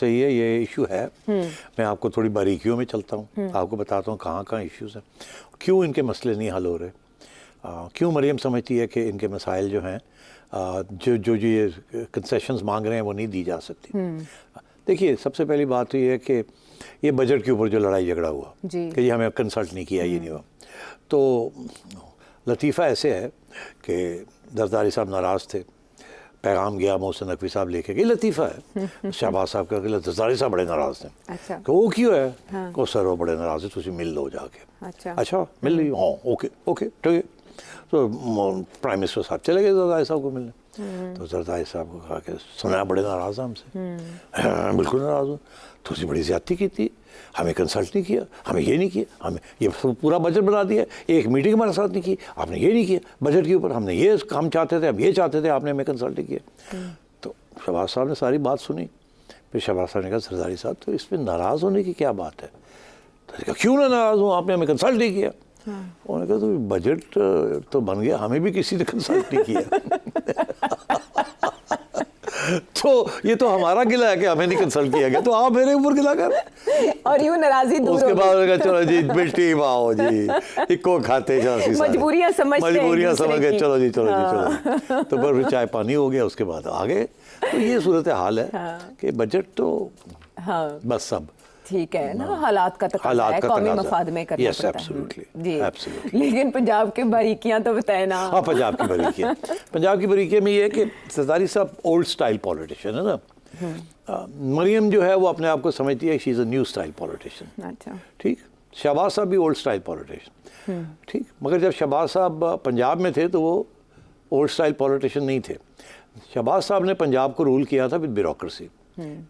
सही है, ये इशू है। मैं आपको थोड़ी बारीकियों में चलता हूँ, आपको बताता हूँ कहाँ कहाँ इश्यूज़ हैं, क्यों इनके मसले नहीं हल हो रहे, क्यों मरियम समझती है कि इनके मसाइल जो हैं जो जो जो ये कंसेशंस मांग रहे हैं वो नहीं दी जा सकती। देखिए, सबसे पहली बात तो ये है कि ये बजट के ऊपर जो लड़ाई झगड़ा हुआ कि ये हमें कंसल्ट नहीं किया, ये नहीं हुआ, तो लतीफ़ा ऐसे है कि जरदारी साहब नाराज़ थे, पैगाम गया मोहसिन नकवी साहब लेके कि लतीफ़ा है शहबाज साहब का, जरदारी साहब बड़े नाराज़ थे। अच्छा। कि वो क्यों है? हाँ। को सर वो बड़े नाराज़ है, तुम मिल लो जाके। अच्छा मिल रही? हाँ ओके ओके ठीक है। तो प्राइम मिनिस्टर साहब चले गए जरदारी साहब को मिलने। तो जरदारी साहब को कहा कि सुना बड़े नाराज़ हैं हमसे। बिल्कुल नाराज़ हूँ, तुझे बड़ी ज़्यादती की थी, हमें कंसल्ट नहीं किया, हमें ये नहीं किया, हमें ये पूरा बजट बना दिया, एक मीटिंग हमारे साथ नहीं की, आपने ये नहीं किया बजट के ऊपर, हमने ये हम चाहते थे, हम ये चाहते थे, आपने हमें कंसल्ट नहीं किया। तो शहबाज साहब ने सारी बात सुनी। फिर शहबाज साहब ने कहा जरदारी साहब तो इसमें नाराज़ होने की क्या बात है? तो कहा क्यों ना नाराज़ हूँ, आपने हमें कंसल्ट नहीं किया। उन्होंने कहा तो बजट तो बन गया, हमें भी किसी ने कंसल्ट नहीं किया। तो ये तो हमारा गिला है कि हमें नहीं कंसल्ट किया गया, तो आप मेरे ऊपर गिला कर। और यूं नाराज़ी दूर उसके बाद उन्होंने कहा चलो जी बेटी आओ जी इको खाते मजबूरियां समझ गए, चलो जी चलो जी चलो। तो फिर चाय पानी हो गया, उसके बाद आगे। तो ये सूरत हाल है कि बजट तो बस सब ठीक है ना, हालात का तकाज़ा है, कौमी मफाद में करना पड़ता है जी। लेकिन पंजाब की बारीकियां तो बताए ना। हाँ, पंजाब की बारीकियां पंजाब की बारीकियां में ये है कि जरदारी साहब ओल्ड स्टाइल पॉलिटिशियन है ना। मरियम जो है वो अपने आप को समझती है she is a new style politician. अच्छा ठीक। शहबाज साहब भी ओल्ड स्टाइल पॉलिटिशियन ठीक, मगर जब शहबाज साहब पंजाब में थे तो वो ओल्ड स्टाइल पॉलिटिशियन नहीं थे। शहबाज साहब ने पंजाब को रूल किया था विद ब्यूरोक्रेसी,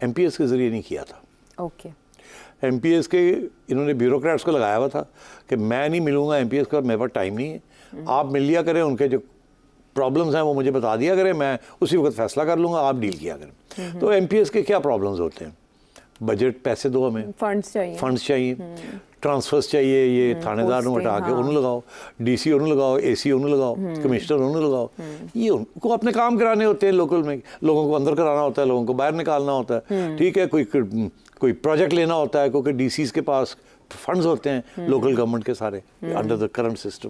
MPS के ज़रिए नहीं किया था। ओके। MPS के इन्होंने ब्यूरोक्रेट्स को लगाया हुआ था कि मैं नहीं मिलूंगा MPS का, मेरे पास टाइम नहीं है, आप मिल लिया करें, उनके जो प्रॉब्लम्स हैं वो मुझे बता दिया करें, मैं उसी वक्त फैसला कर लूँगा, आप डील किया करें। तो MPS के क्या प्रॉब्लम्स होते हैं? बजट, पैसे दो हमें, फंड्स चाहिए, ट्रांसफर्स चाहिए, ये थानेदार ਨੂੰ हटा के उन्होंने लगाओ, DC उन्होंने लगाओ, AC उन्होंने लगाओ, कमिश्नर उन्होंने लगाओ, ये उनको अपने काम कराने होते हैं लोकल में, लोगों को अंदर कराना होता है, लोगों को बाहर निकालना होता है। ठीक है, कोई प्रोजेक्ट लेना होता है क्योंकि DCs के पास फंड्स होते हैं लोकल गवर्नमेंट के सारे अंडर द करंट सिस्टम।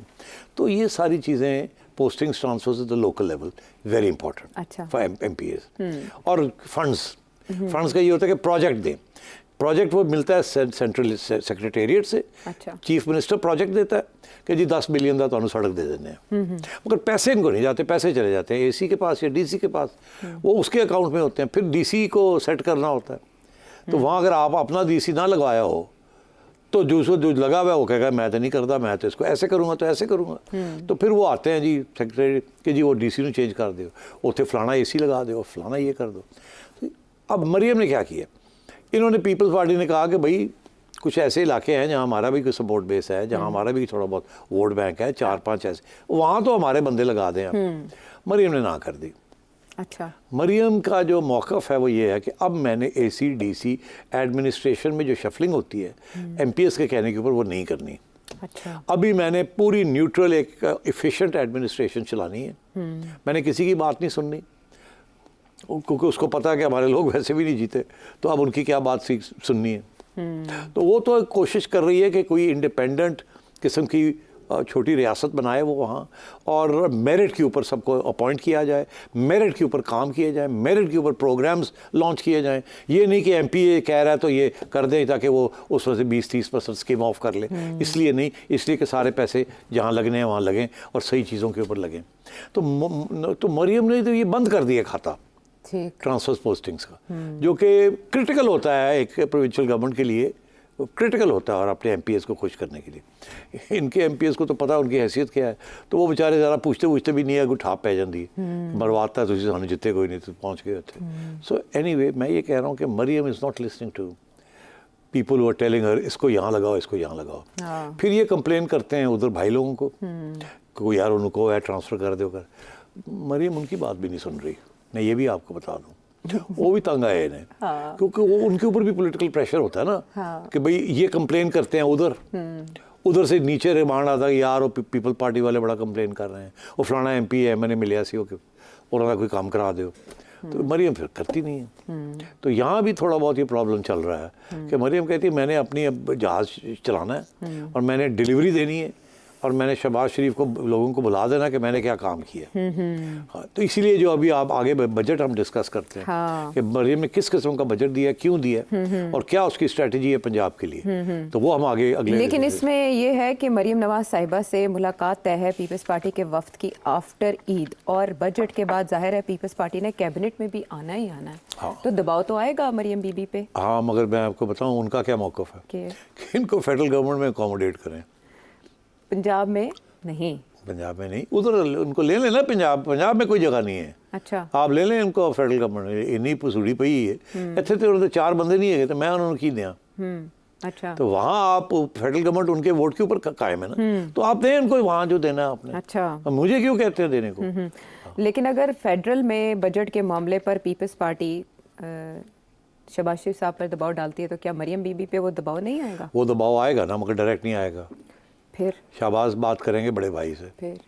तो ये सारी चीज़ें postings transfers at the local level very important for MPS। और फंड्स का ये होता है कि प्रोजेक्ट दें, प्रोजेक्ट वो मिलता है सेंट्रल सेक्रेटेरिएट से। अच्छा। चीफ मिनिस्टर प्रोजेक्ट देता है कि जी 10 बिलियन का तो सड़क दे देने हैं, मगर पैसे इनको नहीं जाते, पैसे चले जाते हैं AC के पास या DC के पास, वो उसके अकाउंट में होते हैं, फिर DC को सेट करना होता है। तो वहाँ अगर आप अपना DC ना लगवाया हो तो जो लगा हुआ है वो कहेगा मैं तो नहीं करता, मैं तो इसको ऐसे करूँगा तो ऐसे करूँगा। तो फिर वो आते हैं जी सेक्रेटरी कि जी वो DC ਨੂੰ चेंज कर दो, उसे फलाना AC लगा दो, फलाना ये कर दो। तो अब मरियम ने क्या किया, इन्होंने पीपल्स पार्टी ने कहा कि भाई कुछ ऐसे इलाके हैं जहाँ हमारा भी कोई सपोर्ट बेस है, जहाँ हमारा भी थोड़ा बहुत वोट बैंक है, 4-5 ऐसे, वहाँ तो हमारे बंदे लगा दें आप। मरियम ने ना कर दी। अच्छा। मरियम का जो मौक़िफ़ है वो ये है कि अब मैंने AC DC एडमिनिस्ट्रेशन में जो शफलिंग होती है MPS के कहने के ऊपर वो नहीं करनी। अच्छा। अभी मैंने पूरी न्यूट्रल एक एफिशिएंट एडमिनिस्ट्रेशन चलानी है, मैंने किसी की बात नहीं सुननी, क्योंकि उसको पता है कि हमारे लोग वैसे भी नहीं जीते, तो अब उनकी क्या बात सुननी है। तो वो तो कोशिश कर रही है कि कोई इंडिपेंडेंट किस्म की छोटी रियासत बनाए वो वहाँ, और मेरिट के ऊपर सबको अपॉइंट किया जाए, मेरिट के ऊपर काम किए जाए, मेरिट के ऊपर प्रोग्राम्स लॉन्च किए जाएं। ये नहीं कि MPA कह रहा है तो ये कर दें ताकि वो उस वजह से 20-30% स्कीम ऑफ कर ले, इसलिए नहीं, इसलिए कि सारे पैसे जहाँ लगने हैं वहाँ लगें और सही चीज़ों के ऊपर लगें। तो मरियम ने तो ये बंद कर दिया खाता ट्रांसफर पोस्टिंग्स का, जो कि क्रिटिकल होता है एक प्रोविंशियल गवर्नमेंट के लिए, क्रिटिकल होता है, और अपने MPS को खुश करने के लिए। इनके MPS को तो पता है उनकी हैसियत क्या है, तो वो बेचारे ज़रा पूछते भी नहीं है, कोई ठाप पै जाती है, मरवाता है तो सानू जितने कोई नहीं तो पहुँच गए थे। सो एनीवे मैं ये कह रहा हूँ कि Maryam is not listening to people who are telling her इसको यहाँ लगाओ, इसको यहाँ लगाओ। फिर ये कंप्लेन करते हैं उधर भाई लोगों को, कोई यार उनको है ट्रांसफ़र कर दो कर, मरियम उनकी बात भी नहीं सुन रही। मैं ये भी आपको बता दूँ, वो भी तंग आए हैं। हाँ। क्योंकि वो उनके ऊपर भी पॉलिटिकल प्रेशर होता है ना। हाँ। कि भाई ये कंप्लेन करते हैं उधर से नीचे रिमांड आता है यार वो पीपल पार्टी वाले बड़ा कंप्लेन कर रहे हैं, वो फलाना MP है मैंने मिलिया सी ओके उन्होंने कोई काम करा दो, तो मरियम फिर करती नहीं है। तो यहाँ भी थोड़ा बहुत ये प्रॉब्लम चल रहा है कि मरियम कहती है मैंने अपनी अब जहाज़ चलाना है और मैंने डिलीवरी देनी है और मैंने शहबाज शरीफ को लोगों को बुला देना कि मैंने क्या काम किया। हाँ, तो इसीलिए जो अभी आप आगे बजट हम डिस्कस करते हैं हाँ। कि मरियम ने किस किस्म का बजट दिया, क्यों दिया और क्या उसकी स्ट्रेटजी है पंजाब के लिए, तो वो हम आगे अगले। लेकिन इसमें ये है कि मरियम नवाज साहिबा से मुलाकात तय है पीपल्स पार्टी के वफ्द की आफ्टर ईद, और बजट के बाद जाहिर है पीपल्स पार्टी ने कैबिनेट में भी आना ही आना है। हाँ। तो दबाव तो आएगा मरियम बीबी पे। हाँ, मगर मैं आपको बताऊं उनका क्या मौक़िफ़ है कि इनको फेडरल गवर्नमेंट में अकोमोडेट करें। पंजाब में नहीं, पंजाब में नहीं, उधर उनको ले लेना। पंजाब में कोई जगह नहीं है। अच्छा, आप ले लें इनको फेडरल गवर्नमेंट, इन्नी पसूड़ी पई है इतने तो 4 बंदे नहीं है तो मैं उन्होंने की दिया। अच्छा, तो वहाँ आप फेडरल गवर्नमेंट उनके वोट के ऊपर कायम है ना, तो आप दें उनको वहाँ जो देना है आपने। अच्छा, अब मुझे क्यों कहते हैं देने को। लेकिन अगर फेडरल में बजट के मामले पर पीपल्स पार्टी शहबाज शरीफ साहब पर दबाव डालती है तो क्या मरियम बीबी पे वो दबाव नहीं आएगा? वो दबाव आएगा ना, मगर डायरेक्ट नहीं आएगा। फिर शहबाज बात करेंगे बड़े भाई से फिर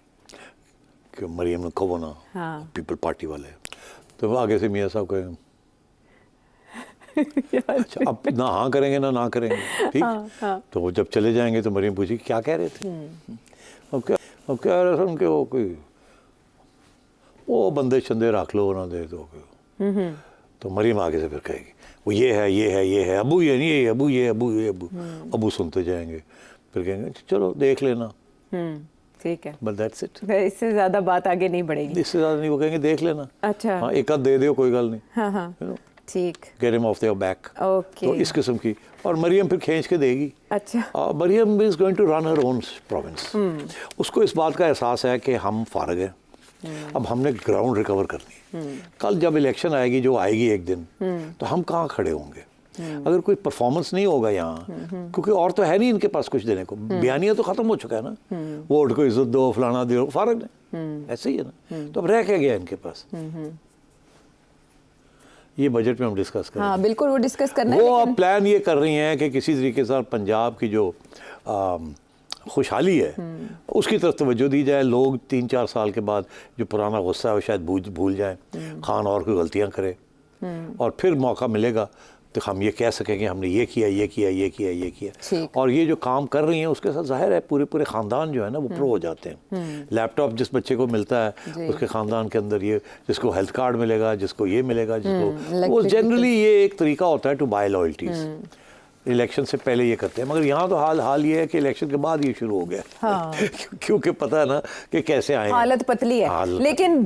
कि मरियम ने कहो ना, हाँ। पीपल पार्टी वाले, तो आगे से मियाँ साहब कहेंगे अच्छा अब ना हाँ करेंगे ना करेंगे, ठीक। हाँ। तो वो जब चले जाएंगे तो मरियम पूछी क्या कह रहे थे। अब क्या रहे थे उनके, वो कोई वो बंदे चंदे रख लो ना दे दो। तो मरियम आगे से फिर कहेगी वो ये है अबू ये नहीं है, अबू ये अबू सुनते जाएंगे, फिर कहेंगे चलो देख लेना। ठीक है, बट दैट्स इट। इससे ज्यादा बात आगे नहीं बढ़ेगी। इससे ज़्यादा नहीं, वो कहेंगे देख लेना। अच्छा, हाँ, एक आध दे दो कोई गल नहीं, हाँ, ठीक, get him of their back. Okay, तो इस किस्म की, और मरियम फिर खींच के देगी। अच्छा, Maryam is going to run her own province. उसको इस बात का एहसास है कि हम फारग हैं, अब हमने ग्राउंड रिकवर करनी है। कल जब इलेक्शन आएगी, जो आएगी एक दिन, तो हम कहाँ खड़े होंगे अगर कोई परफॉर्मेंस नहीं होगा यहाँ, क्योंकि और तो है नहीं इनके पास कुछ देने को। बयानिया तो खत्म हो चुका है ना, वोट को इज्जत दो, फलाना दो, फारग ने, ऐसे ही है ना। तो अब रह क्या गया इनके पास। ये बजट में हम डिस्कस करें। हाँ बिल्कुल, वो डिस्कस करना वो है। अब प्लान ये कर रही हैं कि किसी तरीके से पंजाब की जो खुशहाली है उसकी तरफ तवज्जो दी जाए। लोग 3-4 साल के बाद जो पुराना गुस्सा है वो शायद भूल जाएं, खान और कोई गलतियां करे, और फिर मौका मिलेगा तो हम ये कह सकेंगे हमने ये किया। और ये जो काम कर रही हैं उसके साथ जाहिर है पूरे ख़ानदान जो है ना वो प्रो हो जाते हैं। लैपटॉप जिस बच्चे को मिलता है उसके ख़ानदान के अंदर ये, जिसको हेल्थ कार्ड मिलेगा, जिसको ये मिलेगा, जिसको वो जनरली ये एक तरीका होता है टू बाय लॉयल्टीज़। इलेक्शन से पहले ये करते हैं, मगर यहाँ तो हाल ये है कि इलेक्शन के बाद ये शुरू हो गया। हाँ। क्योंकि पता है ना कि कैसे आए, हालत पतली है। लेकिन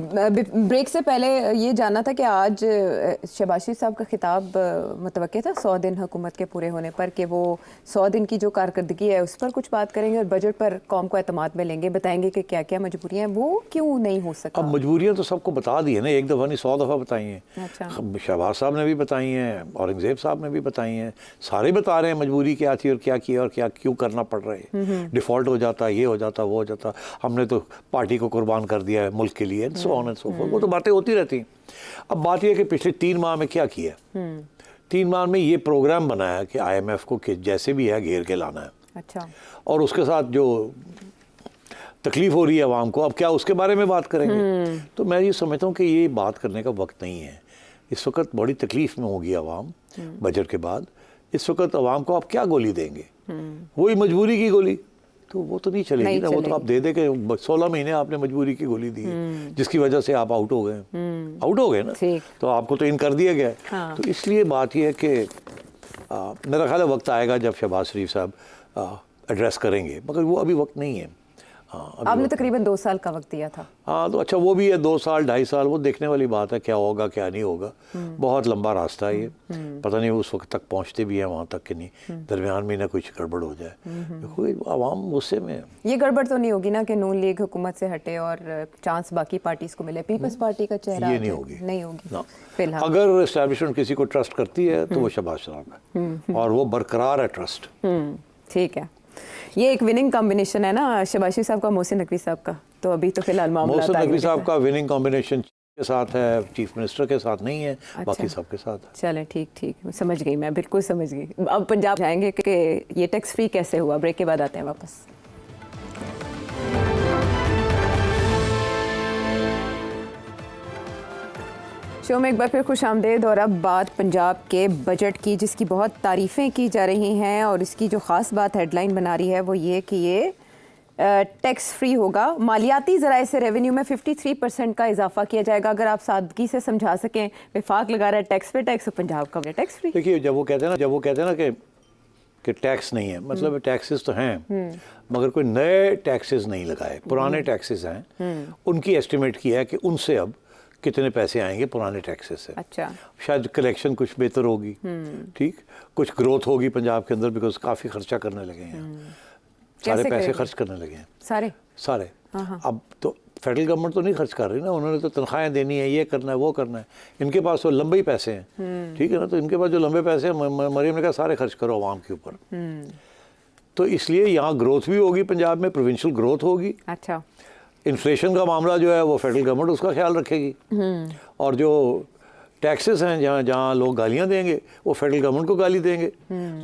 ब्रेक से पहले ये जानना था कि आज शहबाज शरीफ साहब का खिताब मुतवक्के था 100 दिन हुकूमत के पूरे होने पर, कि वो 100 दिन की जो कारकर्दगी है उस पर कुछ बात करेंगे और बजट पर कौम को एतमाद में लेंगे, बताएंगे कि क्या क्या मजबूरियाँ हैं, वो क्यों नहीं हो सका। अब मजबूरियाँ तो सबको बता दी है ना, एक दफ़ा नहीं 100 दफ़ा बताई हैं। अच्छा। शहबाज साहब ने भी बताई हैं, औरंगजेब साहब ने भी बताई हैं, सारे बता रहे हैं मजबूरी क्या थी और क्या किया और क्या क्यों करना पड़ रहा है। डिफ़ॉल्ट हो जाता, ये हो जाता, वो हो जाता, हमने तो पार्टी को कुर्बान कर दिया है मुल्क के लिए, so on and so fourth. वो तो बातें होती रहती हैं। अब बात यह है कि पिछले 3 माह में क्या किया। 3 माह में ये प्रोग्राम बनाया कि IMF को जैसे भी है घेर के लाना है। अच्छा। और उसके साथ जो तकलीफ हो रही है आवाम को, अब क्या उसके बारे में बात करेंगे। तो मैं ये समझता हूँ कि ये बात करने का वक्त नहीं है। इस वक्त बड़ी तकलीफ में होगी आवाम बजट के बाद। इस वक्त आवाम को आप क्या गोली देंगे, वही मजबूरी की गोली, तो वो तो नहीं चलेगी ना। वो तो आप दे के 16 महीने आपने मजबूरी की गोली दी है, जिसकी वजह से आप आउट हो गए ना, तो आपको तो इन कर दिया गया है। हाँ। तो इसलिए बात यह है कि मेरा ख्याल है वक्त आएगा जब शहबाज शरीफ साहब एड्रेस करेंगे, मगर वो अभी वक्त नहीं है। आपने तकरीबन 2 साल का वक्त दिया था। हाँ, तो अच्छा वो भी है 2 साल 2.5 साल, वो देखने वाली बात है क्या होगा क्या नहीं होगा। बहुत लंबा रास्ता है ये, पता नहीं उस वक्त तक पहुँचते भी हैं वहाँ तक कि नहीं, दरमियान में ना कुछ गड़बड़ हो जाए। कोई आवाम गुस्से में है। ये गड़बड़ तो नहीं होगी ना कि नून लीग हुकूमत से हटे और चांस बाकी पार्टीज को मिले, पीपल्स पार्टी का चेहरा ये नहीं होगी ना। फिलहाल अगर एस्टैब्लिशमेंट किसी को ट्रस्ट करती है तो वो शहबाज शरीफ है, और वो बरकरार है ट्रस्ट। ठीक है, ये एक विनिंग कॉम्बिनेशन है ना शहबाज शरीफ साहब का, मोहसिन नकवी साहब का। तो अभी तो फिलहाल मामला मोहसिन नकवी साहब का विनिंग कॉम्बिनेशन के साथ है, चीफ मिनिस्टर के साथ नहीं है। अच्छा। बाकी सबके साथ है। चलें, ठीक, समझ गई, मैं बिल्कुल समझ गई। अब पंजाब जाएंगे कि ये टैक्स फ्री कैसे हुआ। ब्रेक के बाद आते हैं वापस। शो शो में एक बार फिर खुशामदीद। और अब बात पंजाब के बजट की, जिसकी बहुत तारीफ़ें की जा रही हैं और इसकी जो ख़ास बात हेडलाइन बना रही है वो ये कि ये टैक्स फ्री होगा। मालियाती ज़राए से रेवेन्यू में 53% का इजाफा किया जाएगा। अगर आप सादगी से समझा सकें, विफाक लगा रहा है टैक्स पे टैक्स, पंजाब का टैक्स फ्री। देखिए, जब वो कहते हैं ना कि टैक्स नहीं है, मतलब टैक्सेस तो हैं मगर कोई नए टैक्सेस नहीं लगाए, पुराने टैक्सेस हैं। उनकी एस्टिमेट किया है कि उनसे अब कितने पैसे आएंगे पुराने टैक्सेस से। अच्छा, शायद कलेक्शन कुछ बेहतर होगी, ठीक, कुछ ग्रोथ होगी पंजाब के अंदर, बिकॉज काफ़ी खर्चा करने लगे हैं, सारे पैसे खर्च करने लगे हैं सारे। अब तो फेडरल गवर्नमेंट तो नहीं खर्च कर रही ना, उन्होंने तो तनख्वाहें देनी है, ये करना है, वो करना है। इनके पास तो लंबे ही पैसे हैं, ठीक है ना, तो इनके पास जो लंबे पैसे हैं, मरीम ने कहा सारे खर्च करो आवाम के ऊपर। तो इसलिए यहाँ ग्रोथ भी होगी पंजाब में, प्रोविंशियल ग्रोथ होगी। अच्छा, इन्फ्लेशन का मामला जो है वो फेडरल गवर्नमेंट उसका ख्याल रखेगी, और जो टैक्सेस हैं जहाँ लोग गालियाँ देंगे वो फेडरल गवर्नमेंट को गाली देंगे,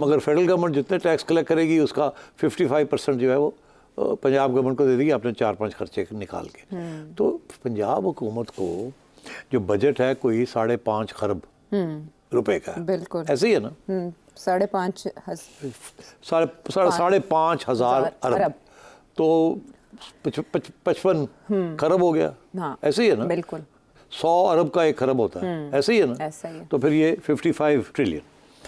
मगर फेडरल गवर्नमेंट जितने टैक्स कलेक्ट करेगी उसका 55% जो है वो पंजाब गवर्नमेंट को दे देगी अपने 4-5 खर्चे निकाल के। तो पंजाब हुकूमत को जो बजट है कोई 5.5 खरब रुपए का है, बिल्कुल ऐसे ही है ना, 5.5 हजार अरब, तो 55 खरब हो गया। हाँ, ऐसे ही है ना, बिल्कुल 100 अरब का 1 खरब होता है, ऐसे ही है ना, ऐसा ही है। तो फिर ये 55 ट्रिलियन